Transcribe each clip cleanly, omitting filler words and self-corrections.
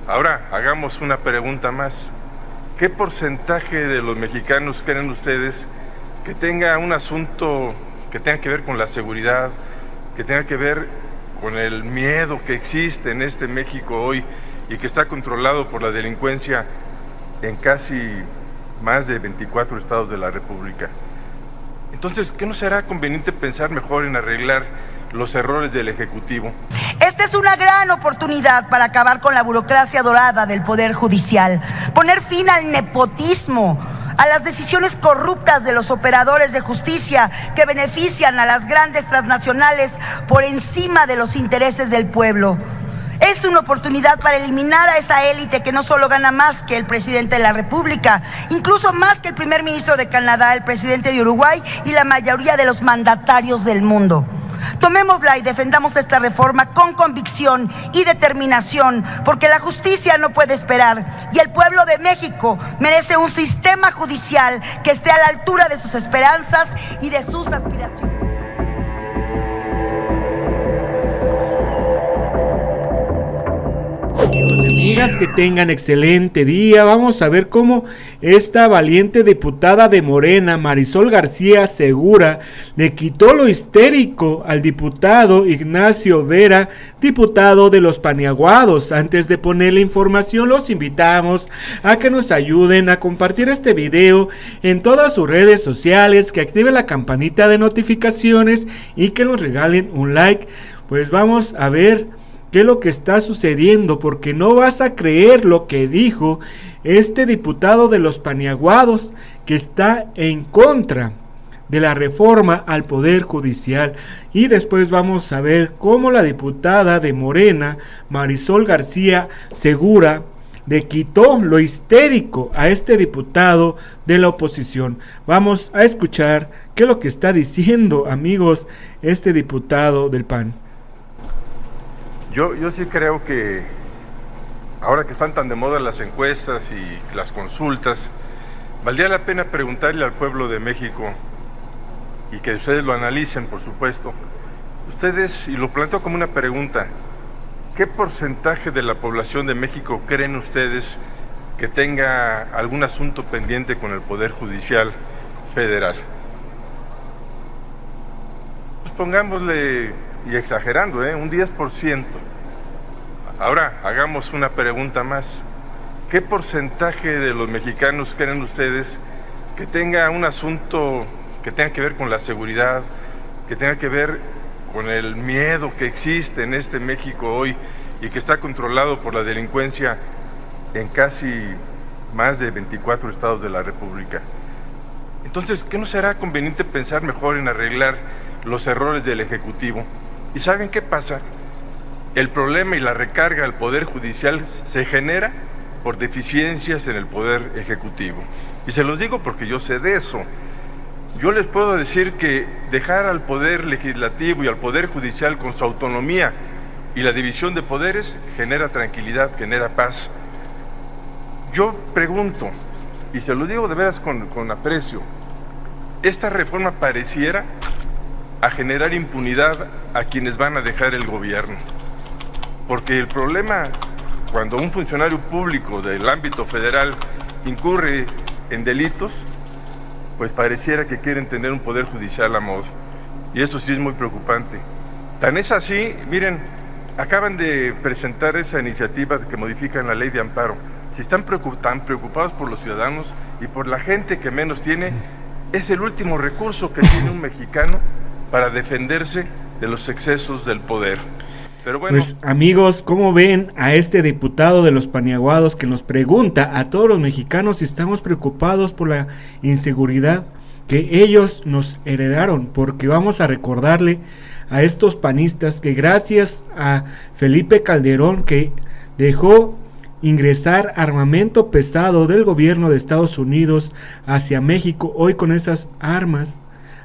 Ahora, hagamos una pregunta más. ¿Qué porcentaje de los mexicanos creen ustedes que tenga un asunto que tenga que ver con la seguridad, que tenga que ver con el miedo que existe en este México hoy y que está controlado por la delincuencia en casi más de 24 estados de la República? Entonces, ¿qué no será conveniente pensar mejor en arreglar los errores del Ejecutivo? Esta es una gran oportunidad para acabar con la burocracia dorada del Poder Judicial, poner fin al nepotismo, a las decisiones corruptas de los operadores de justicia que benefician a las grandes transnacionales por encima de los intereses del pueblo. Es una oportunidad para eliminar a esa élite que no solo gana más que el presidente de la República, incluso más que el primer ministro de Canadá, el presidente de Uruguay y la mayoría de los mandatarios del mundo. Tomémosla y defendamos esta reforma con convicción y determinación, porque la justicia no puede esperar y el pueblo de México merece un sistema judicial que esté a la altura de sus esperanzas y de sus aspiraciones. Amigas, que tengan excelente día. Vamos a ver cómo esta valiente diputada de Morena, Marisol García Segura, le quitó lo histérico al diputado Ignacio Vera, diputado de los Paniaguados. Antes de poner la información, los invitamos a que nos ayuden a compartir este video en todas sus redes sociales, que activen la campanita de notificaciones y que nos regalen un like. Pues vamos a ver qué es lo que está sucediendo, porque no vas a creer lo que dijo este diputado de los Paniaguados, que está en contra de la reforma al Poder Judicial. Y después vamos a ver cómo la diputada de Morena, Marisol García Segura, le quitó lo histérico a este diputado de la oposición. Vamos a escuchar qué es lo que está diciendo, amigos, este diputado del PAN. Yo sí creo que ahora que están tan de moda las encuestas y las consultas, valdría la pena preguntarle al pueblo de México, y que ustedes lo analicen, por supuesto. Ustedes, y lo planteo como una pregunta, ¿qué porcentaje de la población de México creen ustedes que tenga algún asunto pendiente con el Poder Judicial Federal? Pues pongámosle, y exagerando, un 10%. Ahora, hagamos una pregunta más. ¿Qué porcentaje de los mexicanos creen ustedes que tenga un asunto que tenga que ver con la seguridad, que tenga que ver con el miedo que existe en este México hoy y que está controlado por la delincuencia en casi más de 24 estados de la República? Entonces, ¿qué no será conveniente pensar mejor en arreglar los errores del Ejecutivo? ¿Y saben qué pasa? El problema y la recarga al Poder Judicial se genera por deficiencias en el Poder Ejecutivo. Y se los digo porque yo sé de eso. Yo les puedo decir que dejar al Poder Legislativo y al Poder Judicial con su autonomía y la división de poderes genera tranquilidad, genera paz. Yo pregunto, y se lo digo de veras con aprecio, esta reforma pareciera a generar impunidad a quienes van a dejar el gobierno. Porque el problema, cuando un funcionario público del ámbito federal incurre en delitos, pues pareciera que quieren tener un poder judicial a modo. Y eso sí es muy preocupante. Tan es así, miren, acaban de presentar esa iniciativa que modifican la ley de amparo. Si están tan preocupados por los ciudadanos y por la gente que menos tiene, es el último recurso que tiene un mexicano para defenderse de los excesos del poder. Pero bueno. Pues amigos, ¿cómo ven a este diputado de los Paniaguados que nos pregunta a todos los mexicanos si estamos preocupados por la inseguridad que ellos nos heredaron? Porque vamos a recordarle a estos panistas que gracias a Felipe Calderón, que dejó ingresar armamento pesado del gobierno de Estados Unidos hacia México, hoy con esas armas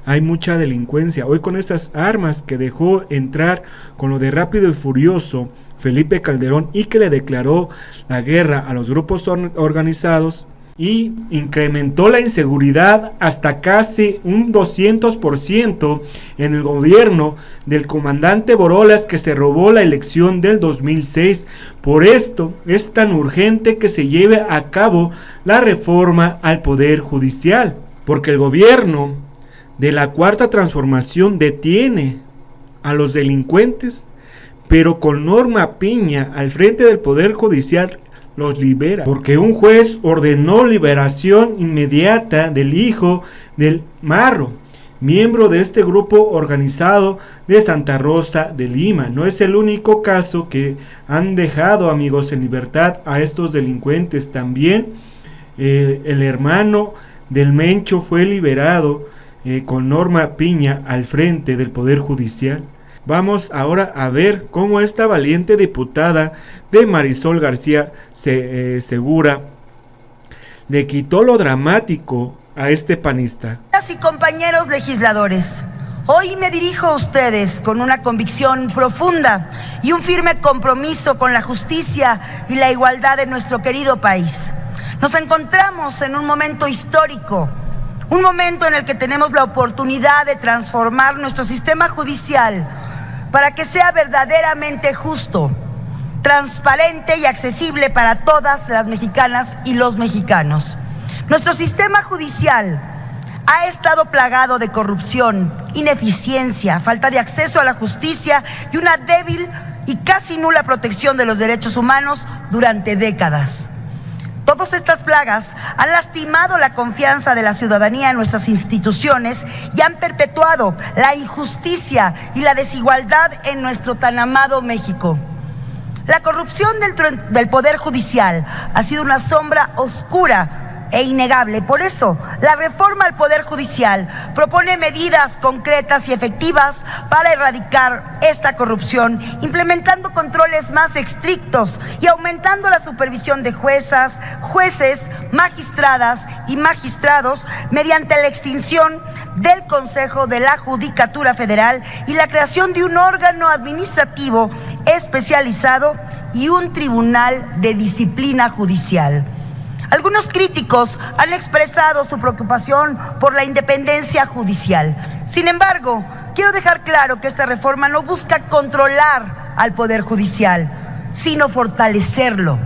hay mucha delincuencia. Hoy con esas armas que dejó entrar con lo de Rápido y Furioso Felipe Calderón y que le declaró la guerra a los grupos organizados, y incrementó la inseguridad hasta casi un 200% en el gobierno del comandante Borolas, que se robó la elección del 2006. Por esto es tan urgente que se lleve a cabo la reforma al Poder Judicial, porque el gobierno de la Cuarta Transformación detiene a los delincuentes, pero con Norma Piña al frente del Poder Judicial los libera, porque un juez ordenó liberación inmediata del hijo del Marro, miembro de este grupo organizado de Santa Rosa de Lima. No es el único caso que han dejado, amigos, en libertad a estos delincuentes. También el hermano del Mencho fue liberado con Norma Piña al frente del Poder Judicial. Vamos ahora a ver cómo esta valiente diputada de Marisol García Segura le quitó lo dramático a este panista. Y compañeros legisladores, hoy me dirijo a ustedes con una convicción profunda y un firme compromiso con la justicia y la igualdad de nuestro querido país. Nos encontramos en un momento histórico, un momento en el que tenemos la oportunidad de transformar nuestro sistema judicial para que sea verdaderamente justo, transparente y accesible para todas las mexicanas y los mexicanos. Nuestro sistema judicial ha estado plagado de corrupción, ineficiencia, falta de acceso a la justicia y una débil y casi nula protección de los derechos humanos durante décadas. Todas estas plagas han lastimado la confianza de la ciudadanía en nuestras instituciones y han perpetuado la injusticia y la desigualdad en nuestro tan amado México. La corrupción del Poder Judicial ha sido una sombra oscura e innegable. Por eso, la reforma al Poder Judicial propone medidas concretas y efectivas para erradicar esta corrupción, implementando controles más estrictos y aumentando la supervisión de juezas, jueces, magistradas y magistrados mediante la extinción del Consejo de la Judicatura Federal y la creación de un órgano administrativo especializado y un tribunal de disciplina judicial. Algunos críticos han expresado su preocupación por la independencia judicial. Sin embargo, quiero dejar claro que esta reforma no busca controlar al Poder Judicial, sino fortalecerlo,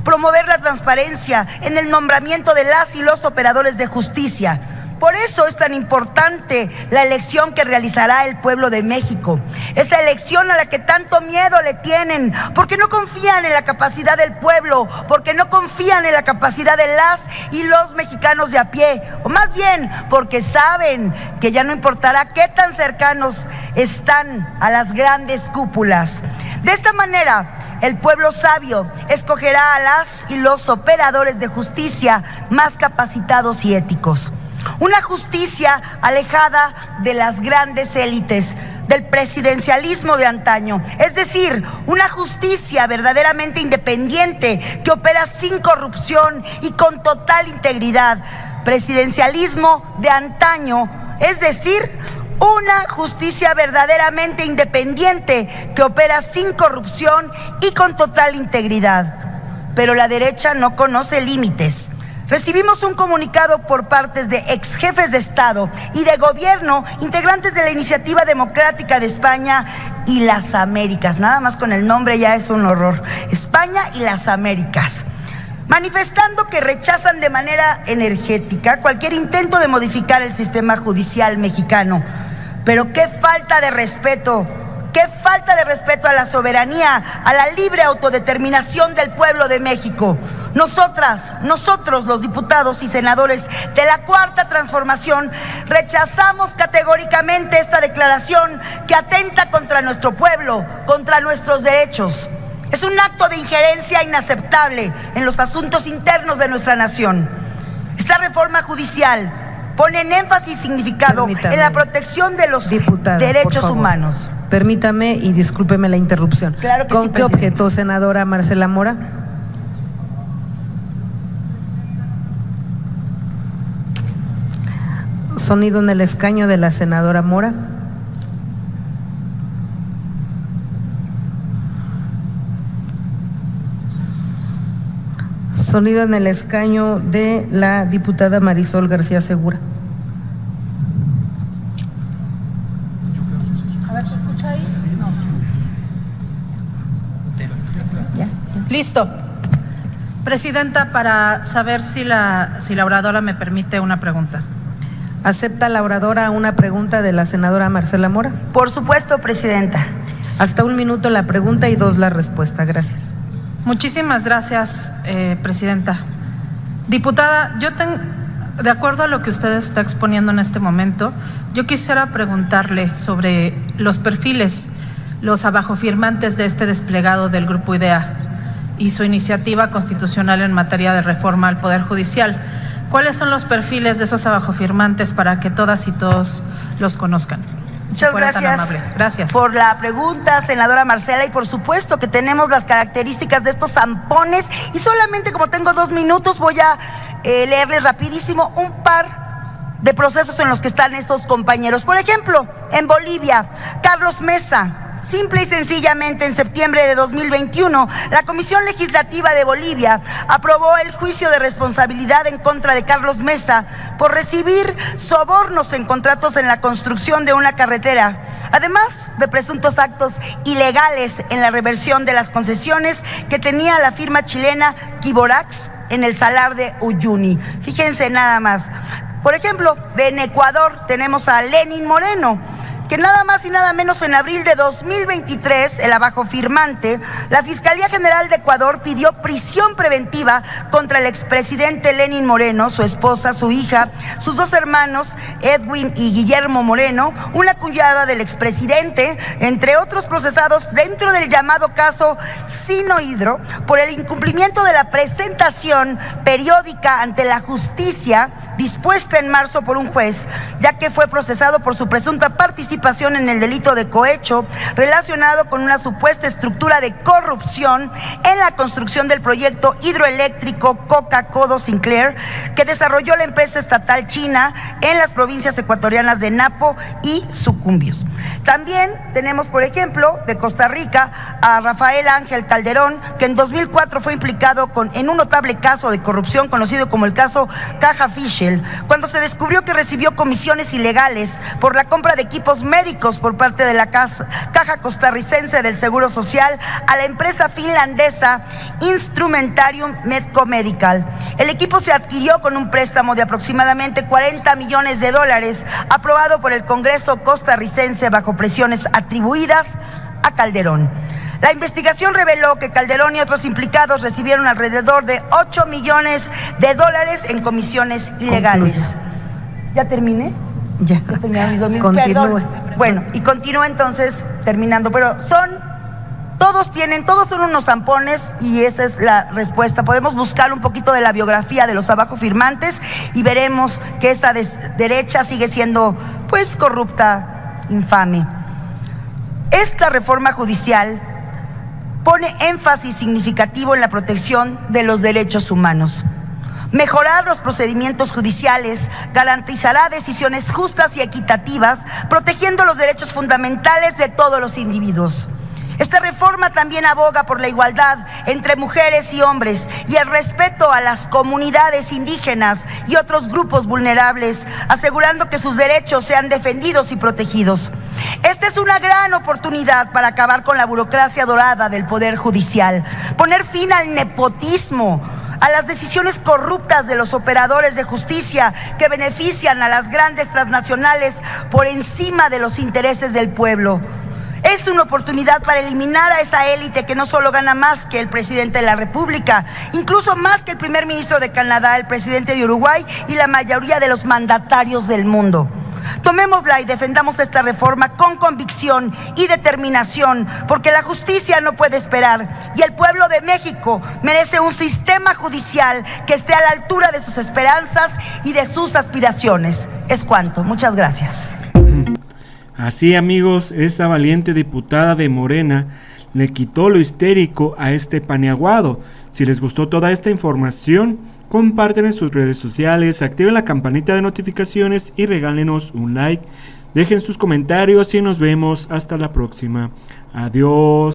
promover la transparencia en el nombramiento de las y los operadores de justicia. Por eso es tan importante la elección que realizará el pueblo de México. Esa elección a la que tanto miedo le tienen, porque no confían en la capacidad del pueblo, porque no confían en la capacidad de las y los mexicanos de a pie, o más bien porque saben que ya no importará qué tan cercanos están a las grandes cúpulas. De esta manera, el pueblo sabio escogerá a las y los operadores de justicia más capacitados y éticos. Una justicia alejada de las grandes élites, del presidencialismo de antaño, es decir, una justicia verdaderamente independiente que opera sin corrupción y con total integridad. Presidencialismo de antaño, es decir, una justicia verdaderamente independiente que opera sin corrupción y con total integridad. Pero la derecha no conoce límites. Recibimos un comunicado por parte de ex jefes de Estado y de gobierno, integrantes de la Iniciativa Democrática de España y las Américas. Nada más con el nombre ya es un horror. España y las Américas. Manifestando que rechazan de manera energética cualquier intento de modificar el sistema judicial mexicano. Pero qué falta de respeto. ¡Qué falta de respeto a la soberanía, a la libre autodeterminación del pueblo de México! Nosotros los diputados y senadores de la Cuarta Transformación rechazamos categóricamente esta declaración que atenta contra nuestro pueblo, contra nuestros derechos. Es un acto de injerencia inaceptable en los asuntos internos de nuestra nación. Esta reforma judicial pone en énfasis significado en la protección de los derechos humanos. Permítame y discúlpeme la interrupción. Claro que ¿Con sí, qué objeto, senadora Marcela Mora? Sonido en el escaño de la senadora Mora. Sonido en el escaño de la diputada Marisol García Segura. A ver, ¿se escucha ahí? No. Listo. Presidenta, para saber si la oradora me permite una pregunta. ¿Acepta la oradora una pregunta de la senadora Marcela Mora? Por supuesto, presidenta. Hasta 1 minuto la pregunta y 2 la respuesta. Gracias. Muchísimas gracias, presidenta. Diputada, de acuerdo a lo que usted está exponiendo en este momento, yo quisiera preguntarle sobre los perfiles, los abajofirmantes de este desplegado del Grupo IDEA y su iniciativa constitucional en materia de reforma al Poder Judicial. ¿Cuáles son los perfiles de esos abajofirmantes para que todas y todos los conozcan? Muchas gracias por la pregunta, senadora Marcela, y por supuesto que tenemos las características de estos zampones, y solamente como tengo 2 minutos voy a leerles rapidísimo un par de procesos en los que están estos compañeros. Por ejemplo, en Bolivia, Carlos Mesa. Simple y sencillamente, en septiembre de 2021, la Comisión Legislativa de Bolivia aprobó el juicio de responsabilidad en contra de Carlos Mesa por recibir sobornos en contratos en la construcción de una carretera, además de presuntos actos ilegales en la reversión de las concesiones que tenía la firma chilena Quiborax en el Salar de Uyuni. Fíjense nada más. Por ejemplo, en Ecuador tenemos a Lenín Moreno, que nada más y nada menos en abril de 2023, el abajofirmante, la Fiscalía General de Ecuador pidió prisión preventiva contra el expresidente Lenín Moreno, su esposa, su hija, sus 2 hermanos, Edwin y Guillermo Moreno, una cuñada del expresidente, entre otros procesados dentro del llamado caso Sinohidro, por el incumplimiento de la presentación periódica ante la justicia dispuesta en marzo por un juez, ya que fue procesado por su presunta participación en el delito de cohecho relacionado con una supuesta estructura de corrupción en la construcción del proyecto hidroeléctrico Coca-Codo Sinclair que desarrolló la empresa estatal china en las provincias ecuatorianas de Napo y Sucumbíos. También tenemos, por ejemplo, de Costa Rica a Rafael Ángel Calderón, que en 2004 fue implicado en un notable caso de corrupción conocido como el caso Caja Fischel, cuando se descubrió que recibió comisiones ilegales por la compra de equipos médicos por parte de la Caja Costarricense del Seguro Social a la empresa finlandesa Instrumentarium Medco Medical. El equipo se adquirió con un préstamo de aproximadamente $40 millones aprobado por el Congreso costarricense bajo presiones atribuidas a Calderón. La investigación reveló que Calderón y otros implicados recibieron alrededor de $8 millones en comisiones ilegales. ¿Ya terminé? Ya. Mis 2 minutos. Continúe. Bueno, y continúa entonces terminando, pero todos son unos zampones y esa es la respuesta. Podemos buscar un poquito de la biografía de los abajofirmantes y veremos que esta derecha sigue siendo, pues, corrupta, infame. Esta reforma judicial pone énfasis significativo en la protección de los derechos humanos. Mejorar los procedimientos judiciales garantizará decisiones justas y equitativas, protegiendo los derechos fundamentales de todos los individuos. Esta reforma también aboga por la igualdad entre mujeres y hombres y el respeto a las comunidades indígenas y otros grupos vulnerables, asegurando que sus derechos sean defendidos y protegidos. Esta es una gran oportunidad para acabar con la burocracia dorada del Poder Judicial, poner fin al nepotismo, a las decisiones corruptas de los operadores de justicia que benefician a las grandes transnacionales por encima de los intereses del pueblo. Es una oportunidad para eliminar a esa élite que no solo gana más que el presidente de la República, incluso más que el primer ministro de Canadá, el presidente de Uruguay y la mayoría de los mandatarios del mundo. Tomémosla y defendamos esta reforma con convicción y determinación, porque la justicia no puede esperar y el pueblo de México merece un sistema judicial que esté a la altura de sus esperanzas y de sus aspiraciones. Es cuanto. Muchas gracias. Así, amigos, esta valiente diputada de Morena le quitó lo histérico a este paniaguado. Si les gustó toda esta información, comparten en sus redes sociales, activen la campanita de notificaciones y regálenos un like. Dejen sus comentarios y nos vemos hasta la próxima. Adiós.